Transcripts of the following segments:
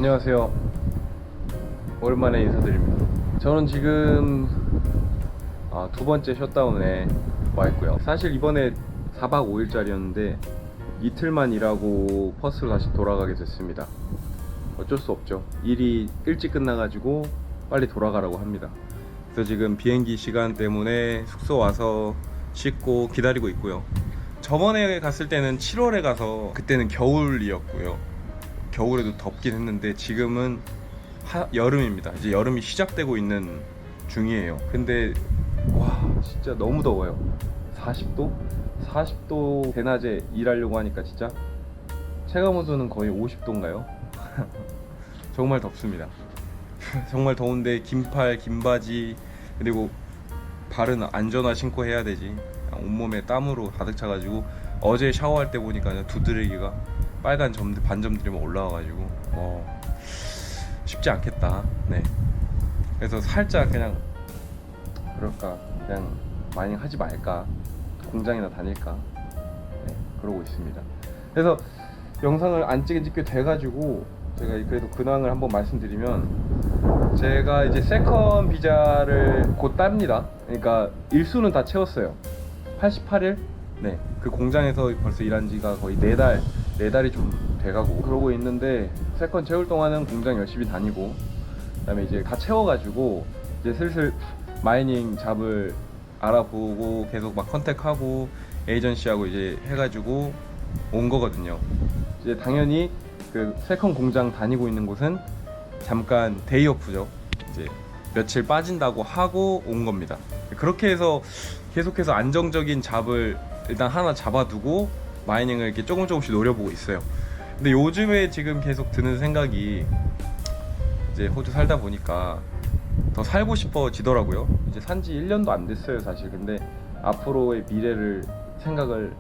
안녕하세요. 오랜만에 인사드립니다. 저는 지금 두 번째 셧다운에 와 있고요. 사실 이번에 4박 5일짜리였는데 이틀만 일하고 퍼스로 다시 돌아가게 됐습니다. 어쩔 수 없죠. 일이 일찍 끝나가지고 빨리 돌아가라고 합니다. 그래서 지금 비행기 시간 때문에 숙소 와서 씻고 기다리고 있고요. 저번에 갔을 때는 7월에 가서 그때는 겨울이었고요. 겨울에도 덥긴 했는데 지금은 여름입니다. 이제 여름이 시작되고 있는 중이에요. 근데 와 진짜 너무 더워요. 40도? 40도 대낮에 일하려고 하니까 진짜 체감온도는 거의 50도인가요? 정말 덥습니다. 정말 더운데 긴팔, 긴바지, 그리고 발은 안전화 신고 해야 되지. 온몸에 땀으로 가득 차가지고 어제 샤워할 때 보니까 두드러기가 빨간 점들, 반점들이 올라와가지고 쉽지 않겠다. 네. 그래서 살짝 그냥 그럴까, 그냥 마이닝 하지 말까, 공장이나 다닐까, 네, 그러고 있습니다. 그래서 영상을 안 찍은 지 꽤 돼가지고 제가 그래도 근황을 한번 말씀드리면, 제가 이제 세컨 비자를 곧 땁니다. 그러니까 일수는 다 채웠어요. 88일? 네. 그 공장에서 벌써 일한 지가 거의 4달이 좀 돼가고 그러고 있는데, 세컨 채울 동안은 공장 열심히 다니고, 그 다음에 이제 다 채워가지고 이제 슬슬 마이닝 잡을 알아보고 계속 막 컨택하고 에이전시하고 이제 해가지고 온 거거든요. 이제 당연히 그 세컨 공장 다니고 있는 곳은 잠깐 데이오프죠. 이제 며칠 빠진다고 하고 온 겁니다. 그렇게 해서 계속해서 안정적인 잡을 일단 하나 잡아두고 마이닝을 이렇게 조금씩 노려보고 있어요. 근데 요즘에 지금 계속 드는 생각이, 이제 호주 살다 보니까 더 살고 싶어지더라고요. 이제 산지 1년도 안 됐어요 사실. 근데 앞으로의 미래를 생각을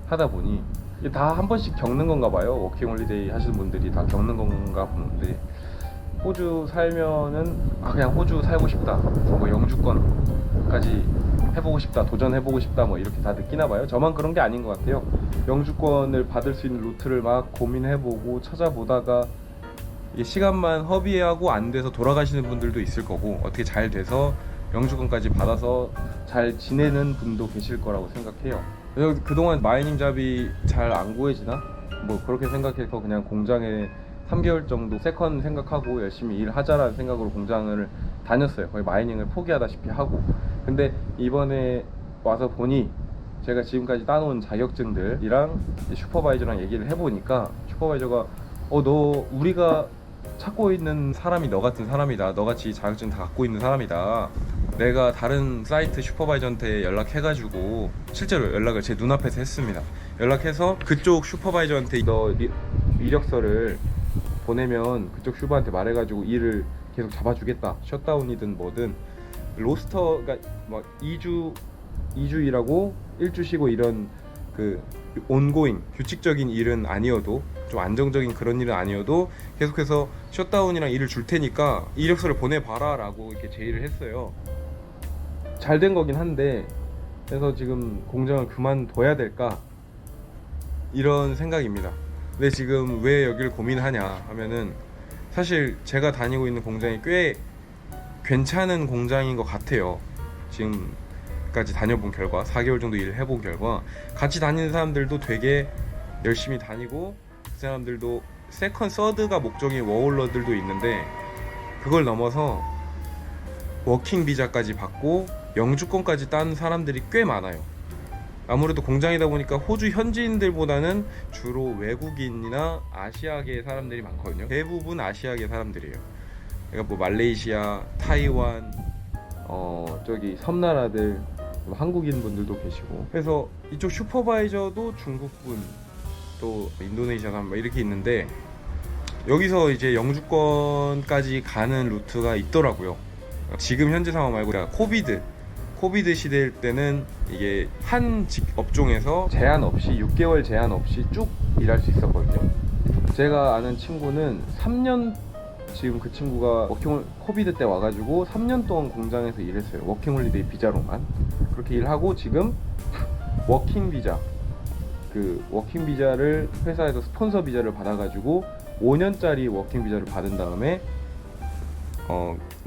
하다 보니 이게 다 한 번씩 겪는 건가 봐요. 워킹홀리데이 하시는 분들이 다 겪는 건가 보는데, 호주 살면은 그냥 호주 살고 싶다, 뭐 영주권까지 해보고 싶다, 도전해보고 싶다, 뭐 이렇게 다 느끼나 봐요. 저만 그런 게 아닌 것 같아요. 영주권을 받을 수 있는 루트를 막 고민해보고 찾아보다가 이게 시간만 허비하고 안 돼서 돌아가시는 분들도 있을 거고, 어떻게 잘 돼서 영주권까지 받아서 잘 지내는 분도 계실 거라고 생각해요. 그래서 그동안 마이닝 잡이 잘 안 구해지나? 뭐 그렇게 생각해서 그냥 공장에 3개월 정도 세컨 생각하고 열심히 일하자라는 생각으로 공장을 다녔어요. 거의 마이닝을 포기하다시피 하고. 근데 이번에 와서 보니, 제가 지금까지 따놓은 자격증들이랑 슈퍼바이저랑 얘기를 해보니까, 슈퍼바이저가 너 우리가 찾고 있는 사람이 너 같은 사람이다, 너같이 자격증 다 갖고 있는 사람이다, 내가 다른 사이트 슈퍼바이저한테 연락해가지고, 실제로 연락을 제 눈앞에서 했습니다. 연락해서 그쪽 슈퍼바이저한테 너 이력서를 보내면 그쪽 슈퍼한테 말해가지고 일을 계속 잡아주겠다, 셧다운이든 뭐든. 로스터가 막 2주 일하고 1주 쉬고 이런 그 온고잉 규칙적인 일은 아니어도, 좀 안정적인 그런 일은 아니어도 계속해서 셧다운이랑 일을 줄 테니까 이력서를 보내봐라 라고 이렇게 제의를 했어요. 잘 된 거긴 한데, 그래서 지금 공장을 그만둬야 될까 이런 생각입니다. 근데 지금 왜 여기를 고민하냐 하면은, 사실 제가 다니고 있는 공장이 꽤 괜찮은 공장인 것 같아요. 지금까지 다녀본 결과, 4개월 정도 일을 해본 결과, 같이 다니는 사람들도 되게 열심히 다니고, 그 사람들도 세컨, 서드가 목적인 워홀러들도 있는데, 그걸 넘어서 워킹 비자까지 받고 영주권까지 딴 사람들이 꽤 많아요. 아무래도 공장이다 보니까 호주 현지인들보다는 주로 외국인이나 아시아계 사람들이 많거든요. 대부분 아시아계 사람들이에요. 그러니까 뭐 말레이시아, 타이완, 저기 섬나라들, 한국인 분들도 계시고, 그래서 이쪽 슈퍼바이저도 중국분, 또 인도네시아 사람 이렇게 있는데, 여기서 이제 영주권까지 가는 루트가 있더라고요. 지금 현재 상황 말고, 코비드 시대일 때는 이게 한 업종에서 제한 없이, 6개월 제한 없이 쭉 일할 수 있었거든요. 제가 아는 친구는 3년, 지금 그 친구가 코비드 때 와가지고 3년 동안 공장에서 일했어요. 워킹홀리데이 비자로만. 그렇게 일하고 지금 워킹 비자, 그 워킹 비자를 회사에서 스폰서 비자를 받아가지고 5년짜리 워킹 비자를 받은 다음에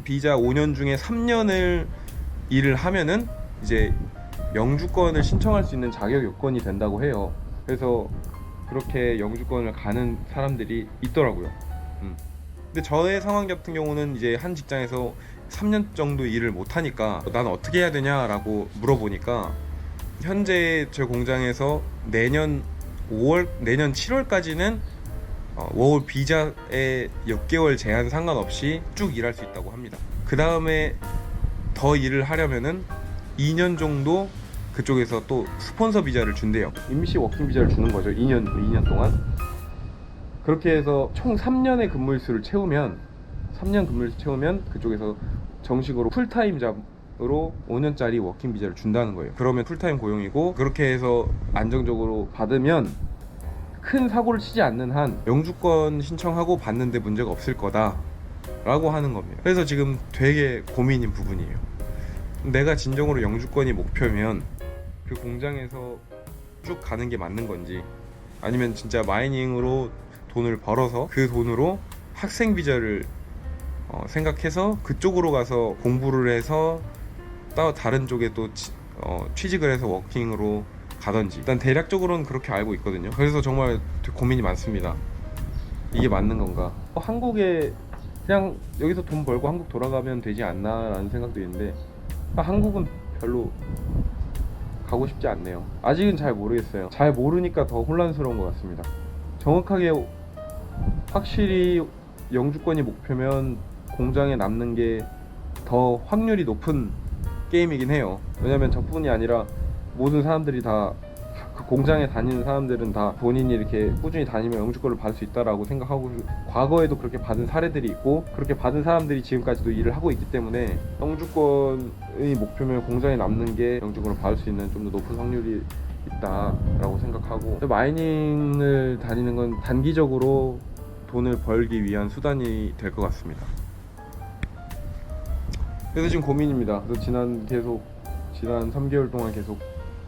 비자 5년 중에 3년을 일을 하면은 이제 영주권을 신청할 수 있는 자격 요건이 된다고 해요. 그래서 그렇게 영주권을 가는 사람들이 있더라고요. 근데 저의 상황 같은 경우는 이제 한 직장에서 3년 정도 일을 못 하니까 난 어떻게 해야 되냐라고 물어보니까 현재 저 공장에서 내년 7월까지는 워홀 비자에 6개월 제한 상관없이 쭉 일할 수 있다고 합니다. 그 다음에 더 일을 하려면은 2년 정도 그쪽에서 또 스폰서 비자를 준대요. 임시 워킹 비자를 주는 거죠. 2년 동안. 그렇게 해서 총 3년의 근무일수를 채우면 그쪽에서 정식으로 풀타임 잡으로 5년짜리 워킹 비자를 준다는 거예요. 그러면 풀타임 고용이고, 그렇게 해서 안정적으로 받으면 큰 사고를 치지 않는 한 영주권 신청하고 받는데 문제가 없을 거다 라고 하는 겁니다. 그래서 지금 되게 고민인 부분이에요. 내가 진정으로 영주권이 목표면 그 공장에서 쭉 가는 게 맞는 건지, 아니면 진짜 마이닝으로 돈을 벌어서 그 돈으로 학생 비자를 생각해서 그쪽으로 가서 공부를 해서 또 다른 쪽에 또 취직을 해서 워킹으로 가던지. 일단 대략적으로는 그렇게 알고 있거든요. 그래서 정말 되게 고민이 많습니다. 이게 맞는 건가? 한국에 그냥 여기서 돈 벌고 한국 돌아가면 되지 않나 라는 생각도 있는데, 한국은 별로 가고 싶지 않네요. 아직은 잘 모르겠어요. 잘 모르니까 더 혼란스러운 것 같습니다. 정확하게 확실히 영주권이 목표면 공장에 남는 게 더 확률이 높은 게임이긴 해요. 왜냐면 저뿐이 아니라 모든 사람들이 다, 그 공장에 다니는 사람들은 다 본인이 이렇게 꾸준히 다니면 영주권을 받을 수 있다라고 생각하고, 과거에도 그렇게 받은 사례들이 있고, 그렇게 받은 사람들이 지금까지도 일을 하고 있기 때문에 영주권의 목표면 공장에 남는 게 영주권을 받을 수 있는 좀 더 높은 확률이 있다라고 생각하고, 마이닝을 다니는 건 단기적으로 돈을 벌기 위한 수단이 될 것 같습니다. 그래서 지금 고민입니다. 그래서 지난 3개월 동안 계속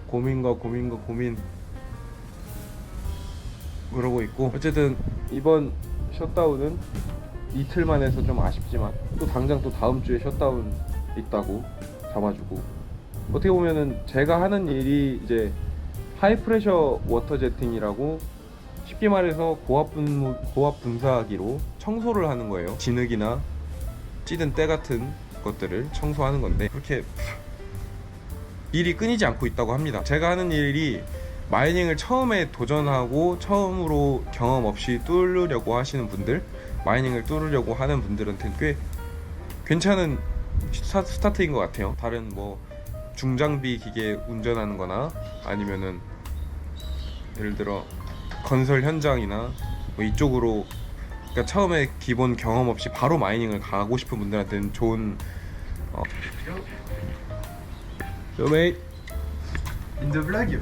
고민 그러고 있고, 어쨌든 이번 셧다운은 이틀만 해서 좀 아쉽지만, 또 당장 또 다음 주에 셧다운 있다고 잡아주고, 어떻게 보면은 제가 하는 일이 이제 하이프레셔 워터 제팅이라고, 쉽게 말해서 고압 분사기로 청소를 하는 거예요. 진흙이나 찌든 때 같은 것들을 청소하는 건데, 그렇게 일이 끊이지 않고 있다고 합니다. 제가 하는 일이 마이닝을 처음에 도전하고 처음으로 경험 없이 뚫으려고 하시는 분들, 마이닝을 뚫으려고 하는 분들한테는 꽤 괜찮은 스타트인 것 같아요. 다른 뭐 중장비 기계 운전하는 거나, 아니면은 예를 들어 건설 현장이나 뭐 이쪽으로, 그러니까 처음에 기본 경험 없이 바로 마이닝을 가고 싶은 분들한테는 좋은 Yo mate. In the vlog.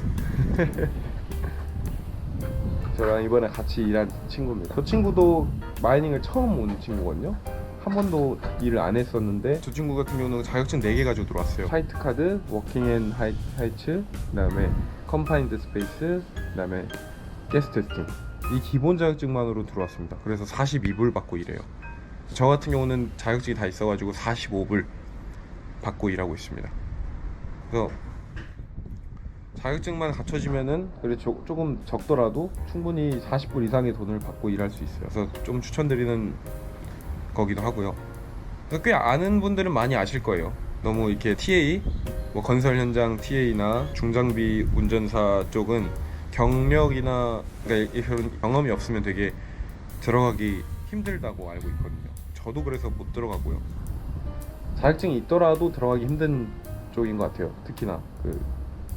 저랑 이번에 같이 일한 친구입니다. 저 친구도 마이닝을 처음 온 친구거든요. 한 번도 일을 안 했었는데, 저 친구 같은 경우는 자격증 4개 가지고 들어왔어요. 화이트 카드, 워킹 앤 하이츠, 그다음에 컴파인드 스페이스, 그다음에 게스 테스팅. 이 기본 자격증만으로 들어왔습니다. 그래서 42불 받고 일해요. 저 같은 경우는 자격증이 다 있어가지고 45불 받고 일하고 있습니다. 그래서 자격증만 갖춰지면은, 그래 조금 적더라도 충분히 40불 이상의 돈을 받고 일할 수 있어요. 그래서 좀 추천드리는 거기도 하고요. 꽤 아는 분들은 많이 아실 거예요. 너무 이렇게 TA, 뭐 건설 현장 TA나 중장비 운전사 쪽은 경력이나, 그러니까 이런 경험이 없으면 되게 들어가기 힘들다고 알고 있거든요. 저도 그래서 못 들어가고요. 자격증이 있더라도 들어가기 힘든 쪽인 것 같아요. 특히나 그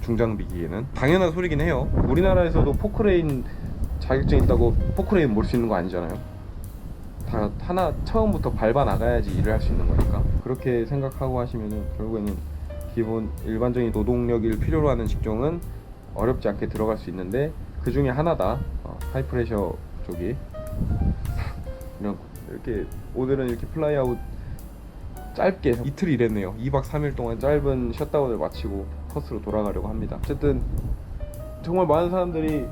중장비기에는. 당연한 소리긴 해요. 우리나라에서도 포크레인 자격증 있다고 포크레인 몰 수 있는 거 아니잖아요. 다 하나 처음부터 밟아 나가야지 일을 할 수 있는 거니까. 그렇게 생각하고 하시면은 결국에는 기본 일반적인 노동력을 필요로 하는 직종은 어렵지 않게 들어갈 수 있는데, 그 중에 하나다. 하이프레셔 쪽이. 이렇게 오늘은 이렇게 플라이아웃 짧게 이틀 일했네요. 2박 3일 동안 짧은 셧다운을 마치고 퍼스로 돌아가려고 합니다. 어쨌든 정말 많은 사람들이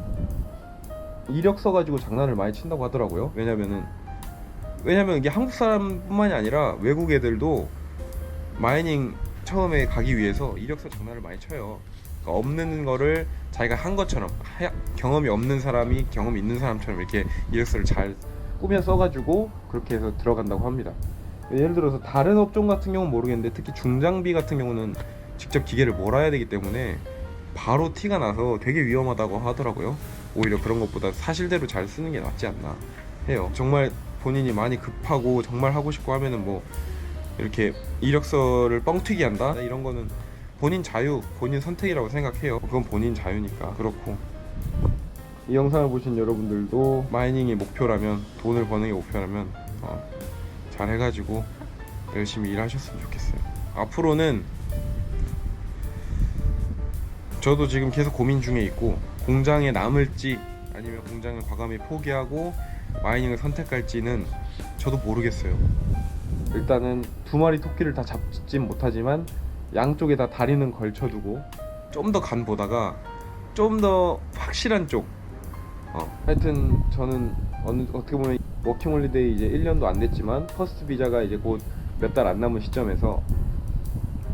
이력서 가지고 장난을 많이 친다고 하더라고요. 왜냐면 이게 한국 사람뿐만이 아니라 외국 애들도 마이닝 처음에 가기 위해서 이력서 장난을 많이 쳐요. 그러니까 없는 거를 자기가 한 것처럼, 경험이 없는 사람이 경험이 있는 사람처럼 이렇게 이력서를 잘 꾸며 써가지고 그렇게 해서 들어간다고 합니다. 예를 들어서 다른 업종 같은 경우는 모르겠는데, 특히 중장비 같은 경우는 직접 기계를 몰아야 되기 때문에 바로 티가 나서 되게 위험하다고 하더라고요. 오히려 그런 것보다 사실대로 잘 쓰는 게 낫지 않나 해요. 정말 본인이 많이 급하고 정말 하고 싶고 하면은 뭐 이렇게 이력서를 뻥튀기 한다? 이런 거는 본인 자유, 본인 선택이라고 생각해요. 그건 본인 자유니까. 그렇고, 이 영상을 보신 여러분들도 마이닝이 목표라면, 돈을 버는 게 목표라면 잘 해가지고 열심히 일하셨으면 좋겠어요. 앞으로는 저도 지금 계속 고민 중에 있고, 공장에 남을지 아니면 공장을 과감히 포기하고 마이닝을 선택할지는 저도 모르겠어요. 일단은 두 마리 토끼를 다 잡진 못하지만 양쪽에 다 다리는 걸쳐두고 좀 더 간 보다가 좀 더 확실한 쪽, 하여튼 저는 어떻게 보면 워킹홀리데이 이제 1년도 안 됐지만 퍼스트 비자가 이제 곧 몇 달 안 남은 시점에서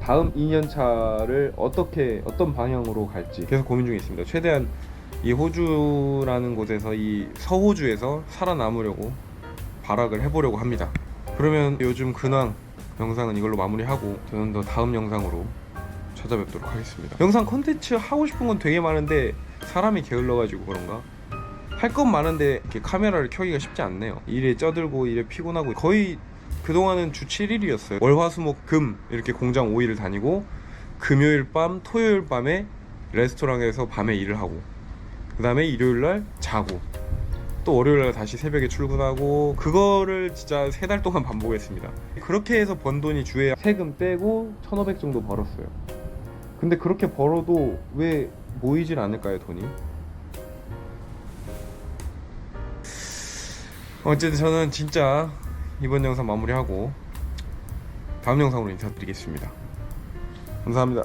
다음 2년 차를 어떤 방향으로 갈지 계속 고민 중에 있습니다. 최대한 이 호주라는 곳에서, 이 서호주에서 살아남으려고 발악을 해보려고 합니다. 그러면 요즘 근황 영상은 이걸로 마무리하고 저는 더 다음 영상으로 찾아뵙도록 하겠습니다. 영상 컨텐츠 하고 싶은 건 되게 많은데 사람이 게을러가지고 그런가 할 건 많은데 이렇게 카메라를 켜기가 쉽지 않네요. 일에 쪄들고 일에 피곤하고, 거의 그동안은 주 7일이었어요. 월화수목금 이렇게 공장 5일을 다니고, 금요일 밤 토요일 밤에 레스토랑에서 밤에 일을 하고, 그 다음에 일요일날 자고, 또 월요일날 다시 새벽에 출근하고, 그거를 진짜 3달 동안 반복했습니다. 그렇게 해서 번 돈이 주에 세금 빼고 1,500 정도 벌었어요. 근데 그렇게 벌어도 왜 모이질 않을까요, 돈이? 어쨌든 저는 진짜 이번 영상 마무리하고 다음 영상으로 인사드리겠습니다. 감사합니다.